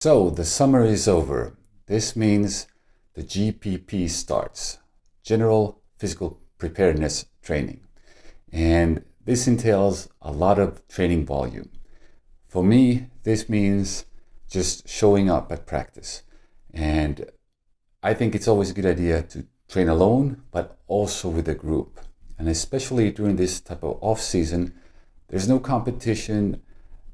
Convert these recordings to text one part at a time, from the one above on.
So the summer is over. This means the GPP starts, General Physical Preparedness Training. And this entails a lot of training volume. For me, this means just showing up at practice. And I think it's always a good idea to train alone, but also with a group. And especially during this type of off season, there's no competition,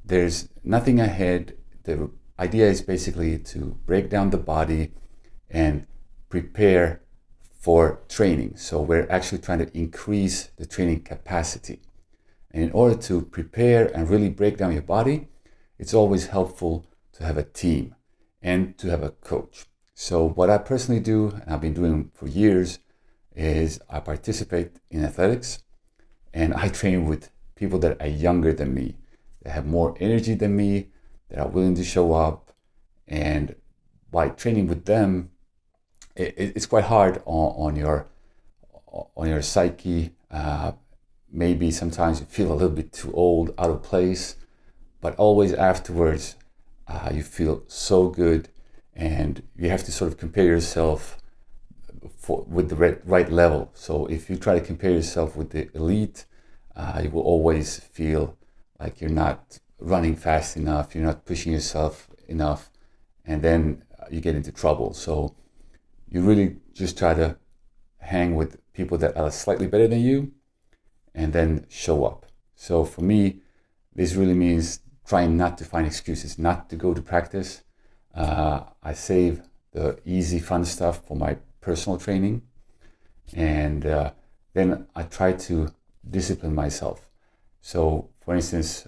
there's nothing ahead. The idea is basically to break down the body and prepare for training. So we're actually trying to increase the training capacity. And in order to prepare and really break down your body, it's always helpful to have a team and to have a coach. So what I personally do, and I've been doing for years, is I participate in athletics and I train with people that are younger than me, that have more energy than me, that are willing to show up. And by training with them, it's quite hard on your psyche. Maybe sometimes you feel a little bit too old, out of place, but always afterwards you feel so good, and you have to sort of compare yourself with the right level. So if you try to compare yourself with the elite, you will always feel like you're not running fast enough, you're not pushing yourself enough, and then you get into trouble. So you really just try to hang with people that are slightly better than you and then show up. So for me, this really means trying not to find excuses, not to go to practice. I save the easy, fun stuff for my personal training, and then I try to discipline myself. So for instance,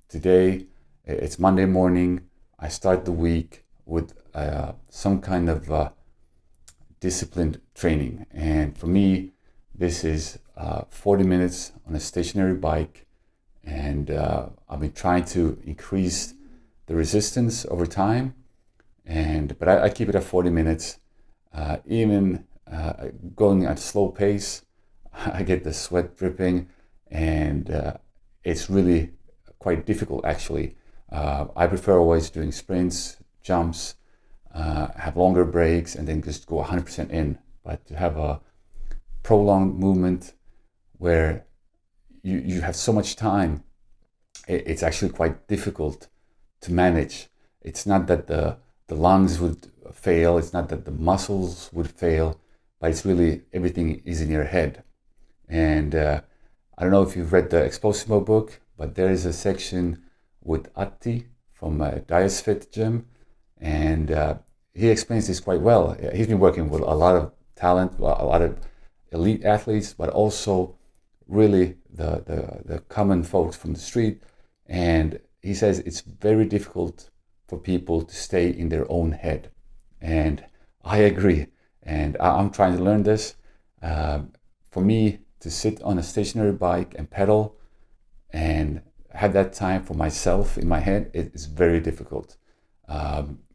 today, it's Monday morning. I start the week with some kind of disciplined training. And for me, this is 40 minutes on a stationary bike. And I've been trying to increase the resistance over time. But I keep it at 40 minutes. Even going at a slow pace, I get the sweat dripping, and it's really quite difficult actually. I prefer always doing sprints, jumps, have longer breaks, and then just go 100% in. But to have a prolonged movement where you have so much time, it's actually quite difficult to manage. It's not that the lungs would fail, it's not that the muscles would fail, but it's really everything is in your head. And I don't know if you've read the Explosive Mode book, but there is a section with Atti from Dias Fit Gym, and he explains this quite well. He's been working with a lot of talent, a lot of elite athletes, but also really the common folks from the street. And he says it's very difficult for people to stay in their own head. And I agree. And I'm trying to learn this. For me, to sit on a stationary bike and pedal and have that time for myself in my head, it is very difficult.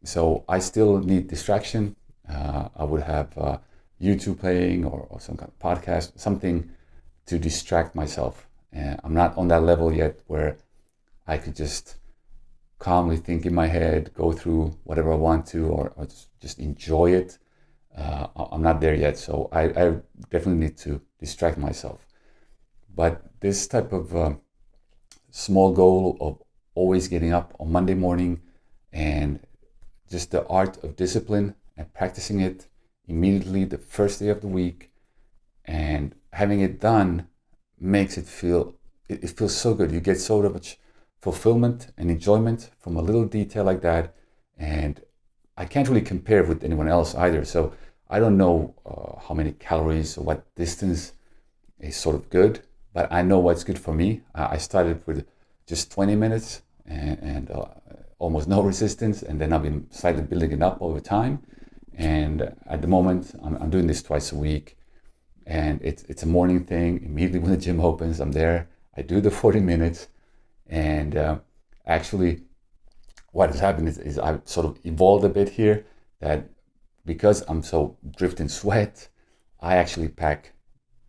So I still need distraction. I would have YouTube playing or some kind of podcast, something to distract myself. And I'm not on that level yet where I could just calmly think in my head, go through whatever I want to, or just enjoy it. I'm not there yet, so I definitely need to distract myself. But this type of small goal of always getting up on Monday morning, and just the art of discipline and practicing it immediately the first day of the week and having it done makes it feels so good. You get so much fulfillment and enjoyment from a little detail like that. And I can't really compare with anyone else either. So I don't know how many calories or what distance is sort of good, but I know what's good for me. I started with just 20 minutes and almost no resistance, and then I've been slightly building it up over time. And at the moment, I'm doing this twice a week, and it's a morning thing. Immediately when the gym opens, I'm there. I do the 40 minutes, and actually, what has happened is I've sort of evolved a bit here. That because I'm so dripped in sweat, I actually pack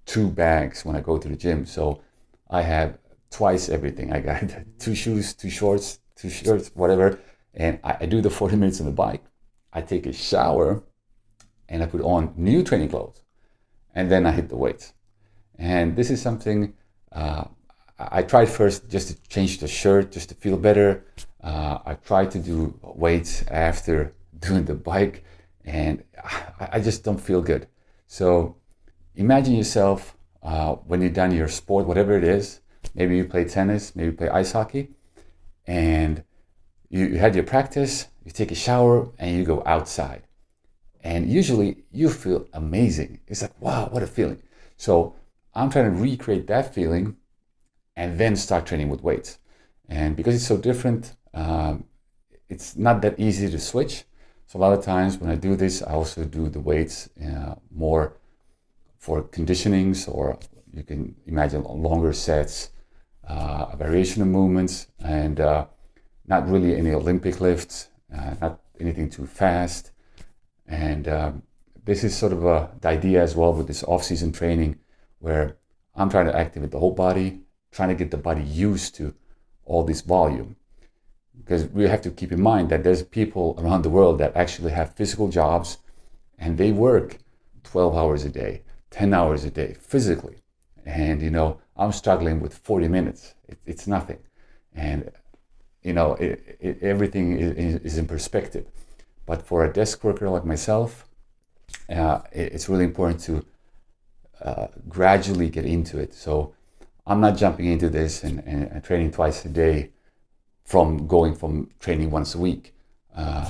2 bags when I go to the gym. So I have twice everything. I got 2 shoes, 2 shorts, 2 shirts, whatever, And I do the 40 minutes on the bike. I take a shower and I put on new training clothes. And then I hit the weights. And this is something I tried first just to change the shirt, just to feel better. I tried to do weights after doing the bike, and I just don't feel good. So imagine yourself when you're done your sport, whatever it is. Maybe you play tennis, maybe you play ice hockey, and you had your practice, you take a shower, and you go outside. And usually you feel amazing. It's like, wow, what a feeling. So I'm trying to recreate that feeling and then start training with weights. And because it's so different, it's not that easy to switch. So a lot of times when I do this, I also do the weights more for conditionings, or you can imagine longer sets, a variation of movements, and not really any Olympic lifts, not anything too fast. And this is sort of the idea as well with this off-season training, where I'm trying to activate the whole body, trying to get the body used to all this volume. Because we have to keep in mind that there's people around the world that actually have physical jobs, and they work 12 hours a day, 10 hours a day physically. And, I'm struggling with 40 minutes. It's nothing. And, everything is in perspective. But for a desk worker like myself, it's really important to gradually get into it. So I'm not jumping into this and training twice a day from training once a week.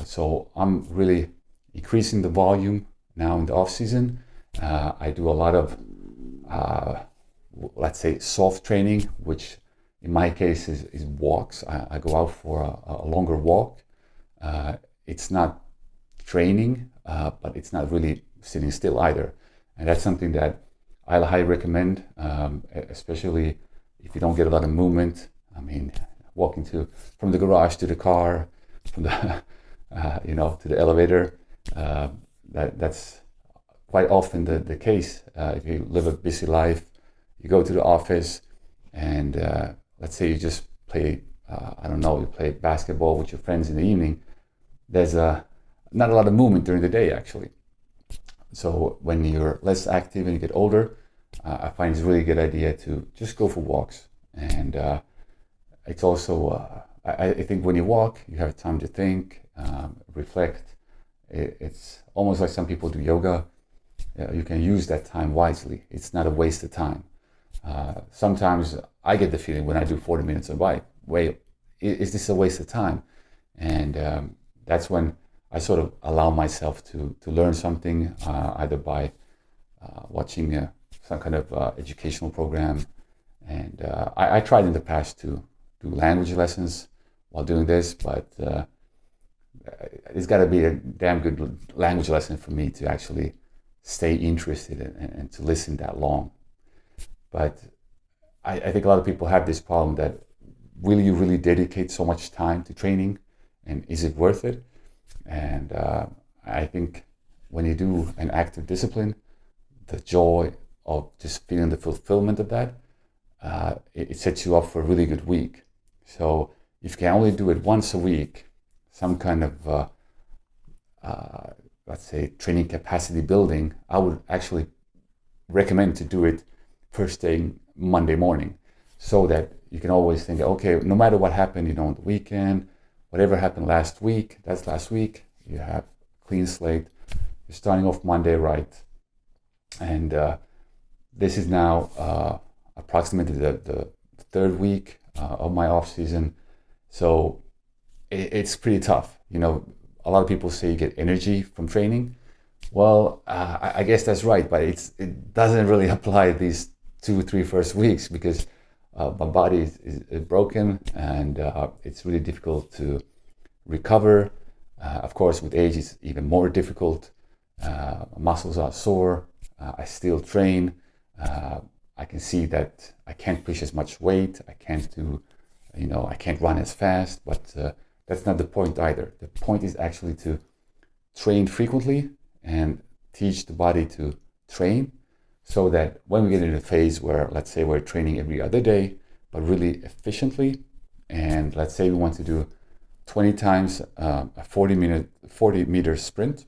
So I'm really increasing the volume now in the off season. I do a lot of, let's say, soft training, which in my case is walks. I go out for a longer walk. It's not training, but it's not really sitting still either. And that's something that I highly recommend, especially if you don't get a lot of movement. I mean, walking from the garage to the car, from the to the elevator. That's quite often the case. If you live a busy life, you go to the office, and let's say you just play, you play basketball with your friends in the evening. There's not a lot of movement during the day, actually. So when you're less active and you get older, I find it's a really good idea to just go for walks. And it's also, I think when you walk, you have time to think, reflect. It's almost like some people do yoga. You can use that time wisely. It's not a waste of time. Sometimes I get the feeling when I do 40 minutes of bike, wait, is this a waste of time? And that's when I sort of allow myself to learn something, either by watching some kind of educational program. And I tried in the past to do language lessons while doing this, but it's got to be a damn good language lesson for me to actually stay interested and to listen that long. But I think a lot of people have this problem that will you really dedicate so much time to training, and is it worth it? And I think when you do an active discipline, the joy of just feeling the fulfillment of that, it sets you up for a really good week. So if you can only do it once a week, some kind of, let's say, training capacity building, I would actually recommend to do it first thing Monday morning, so that you can always think, okay, no matter what happened, on the weekend, whatever happened last week, that's last week. You have a clean slate. You're starting off Monday right. And this is now approximately the third week of my off season. So it's pretty tough. A lot of people say you get energy from training. Well, I guess that's right, but it doesn't really apply these 2-3 first weeks, because my body is broken, and it's really difficult to recover. Of course, with age, it's even more difficult. Muscles are sore. I still train. I can see that I can't push as much weight. I can't do, I can't run as fast, but that's not the point either. The point is actually to train frequently and teach the body to train, so that when we get in a phase where, let's say, we're training every other day, but really efficiently, and let's say we want to do 20 times a 40 meter sprint,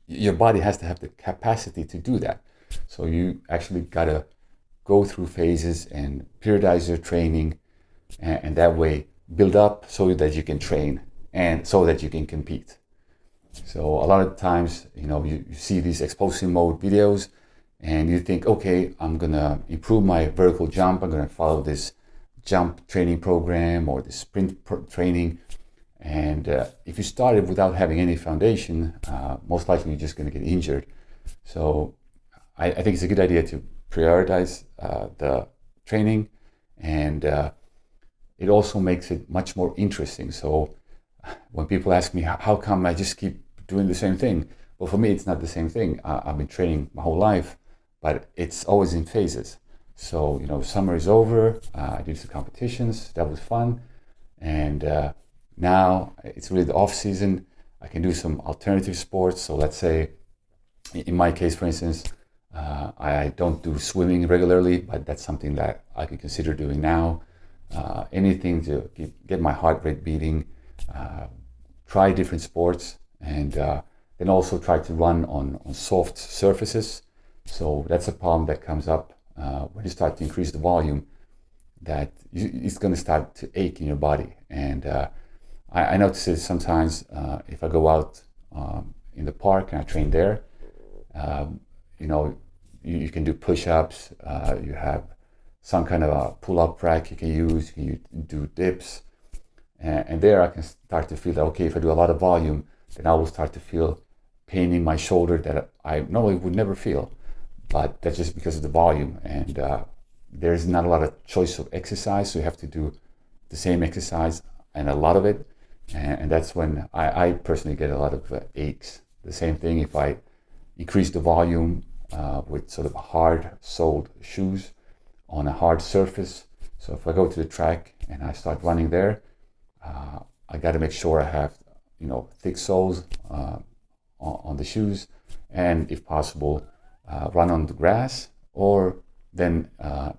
your body has to have the capacity to do that. So you actually got to go through phases and periodize your training, and that way build up so that you can train and so that you can compete. So a lot of times, you see these explosive mode videos and you think, okay, I'm gonna improve my vertical jump, I'm gonna follow this jump training program or the sprint training. And if you started without having any foundation, most likely you're just gonna get injured. So I think it's a good idea to prioritize the training, and it also makes it much more interesting. So when people ask me, how come I just keep doing the same thing? Well, for me, it's not the same thing. I've been training my whole life, but it's always in phases. So, summer is over, I did some competitions, that was fun. And now it's really the off season. I can do some alternative sports. So let's say, in my case, for instance, I don't do swimming regularly, but that's something that I could consider doing now. Anything to get my heart rate beating, try different sports, and then also try to run on soft surfaces. So that's a problem that comes up when you start to increase the volume, that it's going to start to ache in your body. And I notice it sometimes if I go out in the park and I train there. You can do push-ups, you have some kind of a pull-up rack you can use, you do dips, and there I can start to feel that, okay, if I do a lot of volume, then I will start to feel pain in my shoulder that I normally would never feel, but that's just because of the volume. And there's not a lot of choice of exercise, so you have to do the same exercise and a lot of it, and that's when I personally get a lot of aches. The same thing if I increase the volume with sort of hard-soled shoes on a hard surface. So if I go to the track and I start running there, I got to make sure I have, thick soles on the shoes, and if possible, run on the grass or then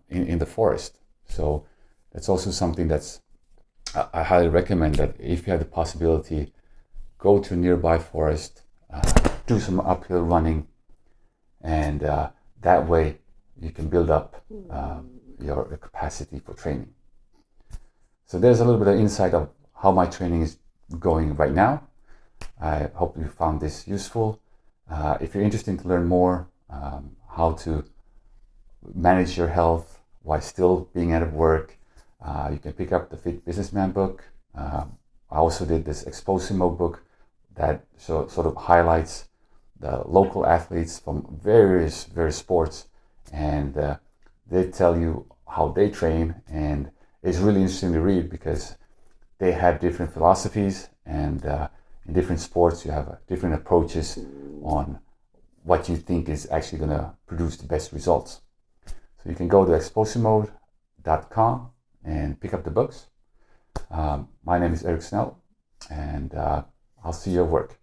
in the forest. So that's also something that's I highly recommend, that if you have the possibility, go to a nearby forest, do some uphill running, and that way you can build up your capacity for training. So there's a little bit of insight of how my training is going right now. I hope you found this useful. If you're interested to learn more how to manage your health while still being out of work, you can pick up the Fit Businessman book. I also did this Explosive Mode book that sort of highlights the local athletes from various sports, and they tell you how they train, and it's really interesting to read because they have different philosophies, and in different sports you have different approaches on what you think is actually going to produce the best results. So you can go to ExplosiveMode.com and pick up the books. My name is Snaell, and I'll see you at work.